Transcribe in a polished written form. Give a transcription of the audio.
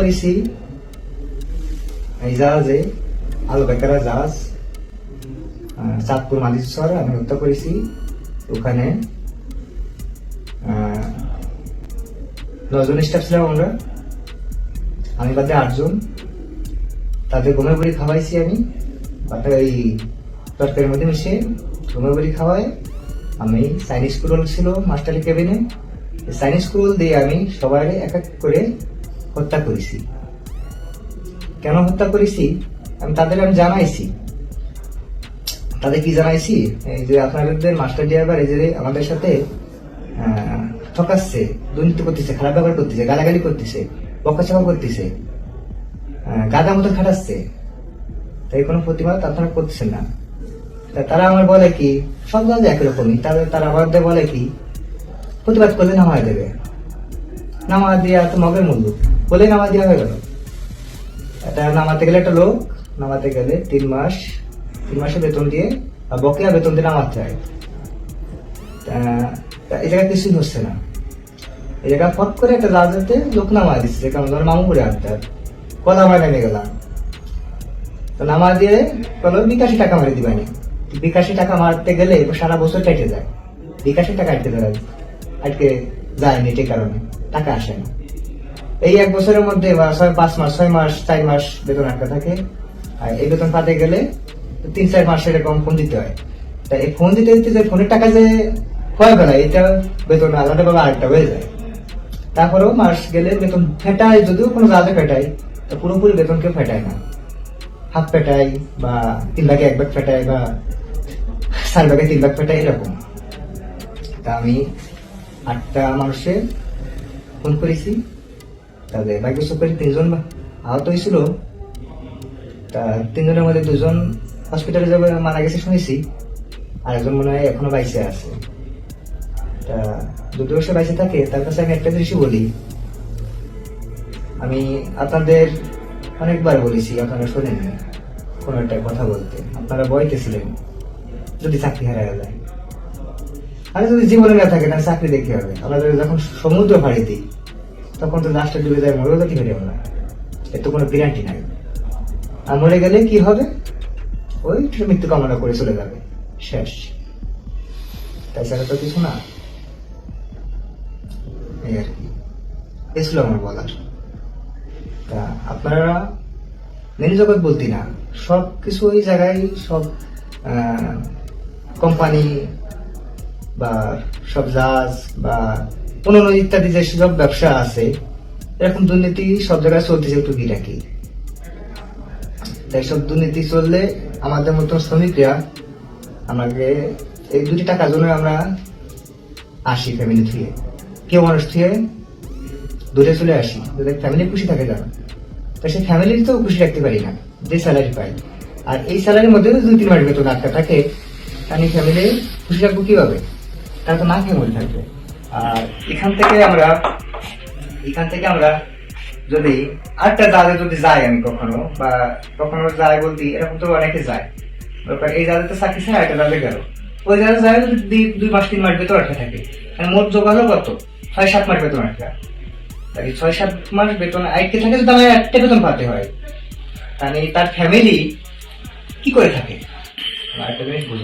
করেছি এই জাহাজে, আলু বেকারা জাহাজ, চাঁদপুর মালিশ্বর আমি হত্যা করেছি। ওখানে 9 জন স্টাফ ছিলাম আমরা, আমি বাদে 8 জন। তাদের গমের বড়ি খাওয়াইছি আমি, এই তরকারির মধ্যে মিশিয়ে গমের বড়ি খাওয়াই। আমি চাইনিজ রোল ছিল মাস্টারের কেবিনে, চাইনিজ রোল দিয়ে আমি সবাই এক এক করে হত্যা করেছি। কেন হত্যা করেছি আমি তাদের জানাইছি। তাদের কি জানাইছি, এই যে আপনাদের মাস্টার ড্রাইভার এই যে আমাদের সাথে ঠকাচ্ছে, দুর্নীতি করতেছে, খারাপ ব্যবহার করতেছে, গালাগালি করতেছে, বকাচকা করতেছে, গাদা মতো খাটাচ্ছে, তাই কোনো প্রতিবাদ আপনারা করতেছেন না। তারা আমার বলে কি, সব জায়গায় একরকমই, তারা আমাদের বলে কি প্রতিবাদ করলে নামায় দেবে, নামা দিয়া তো মগের মূল্য বলে নামা দেওয়া হয়ে গেল। এটা নামাতে গেলে একটা লোক নামাতে গেলে 3 মাসের বেতন দিয়ে বা বকেয়া বেতন দিয়ে নামাতে হয়। এই জায়গায় কিছুই হচ্ছে না। এই জায়গায় ফট করে একটা রাজাতে লোক নামা দিচ্ছে, কেমন ধর মামু করে আনতে কলা আমার নেমে গেলাম, তো নামা দিয়ে বলো 82 টাকা মারি দিবানি। 82 টাকা মারতে গেলে সারা বছর কেটে যায়, 82 টাকা আটকে যায় নেটের কারণে টাকা আসে না। এই 1 বছরের মধ্যে 5 মাস 6 মাস 4 মাস বেতন আটকা থাকে। আর এই বেতন পাতে গেলে 3-4 মাস এরকম ফোন দিতে হয়। তাই এই ফোন দিতে দিতে যে ফোনের টাকা যে হয় বেলা, এটা বেতন আলাদা ভাবে আরেকটা হয়ে যায়। তারপরেও মাস গেলে বেতন ফেটায়, যদিও কোনো জায়গায় ফেটায়, তো পুরোপুরি বেতন কেউ ফেটায় না, হাফ ফেটাই বা 3 ভাগে 1 ভাগ ফেটাই বা 4 ভাগে 3 ভাগ ফেটাই, এরকম। তা আমি 8টা মানুষে ফোন করেছি, তাদের ভাগ্য করে 3 জন আহত হয়েছিল। তা 3 জনের মধ্যে 2 জন হসপিটালে যাবে মারা গেছে শুনেছি, আর একজন মনে হয় এখনো বাইসে আছে। তা যদি সে বাইসে থাকে তার কাছে আমি একটা জিনিসই বলি, আমি আপনাদের অনেকবার বলেছি, আপনারা শোনেননি কোন একটা কথা বলতে। আপনারা বইতেছিলেন যদি চাকরি হারায় যায়, আরে যদি জীবনে না থাকে তাহলে চাকরি দেখতে হবে। আমাদের যখন সমুদ্র ফাড়ি দিই তখন তো লাস্টে ডুবে যায়, মরেও তো ঠিক হয়ে না, এর তো কোনো গ্যারান্টি নাই। আর মরে গেলে কি হবে, ওই মৃত্যু কামনা করে চলে যাবে, শেষ। তাছাড়া তো কিছু না। এই আর কি, এ ছিল আমার বলার। তা আপনারা মেন জগৎ বলতি না, সব কিছু ওই জায়গায় সব কোম্পানি বা সব জাহাজ বা অন্যান্য ইত্যাদি যে সব ব্যবসা আছে, এরকম দুর্নীতি সব জায়গায় চলতেছে টুকিটাকি। তাই সব দুর্নীতি চললে আমাদের মতো শ্রমিকরা আমাকে এই 2 টাকার জন্য আমরা আসি ফ্যামিলি থেকে, কেউ মানুষ থেকে দূরে চলে আসি, যাদের ফ্যামিলি খুশি থাকে জানো। তো সেই ফ্যামিলি তো খুশি রাখতে পারি না যে স্যালারি পাই, আর এই স্যালারির মধ্যে 2-3 মাস বেতন আটকা থাকে, আমি ফ্যামিলি খুশি রাখবো কিভাবে? তারা তো না খেয়ে মরে থাকবে। আর এখান থেকে আমরা যদি আরেকটা জায়গায় যদি যাই, আমি কখনো যাই বলতে এরকম তো অনেকে যায়, এই জায়গাতে চাকরি ছাড়া একটা জায়গায় গেল, ওই জায়গায় যায় যদি 2 মাস 3 মাস বেতন আটকা থাকে, মোট যোগালো কত 6-7 মাস বেতন আটকা। তাই 6-7 মাস বেতন আটকে থাকে, যদি আমার একটা বেতন পাতে হয়, তাহলে তার ফ্যামিলি কি করে থাকে? একটা জিনিস বুঝুন।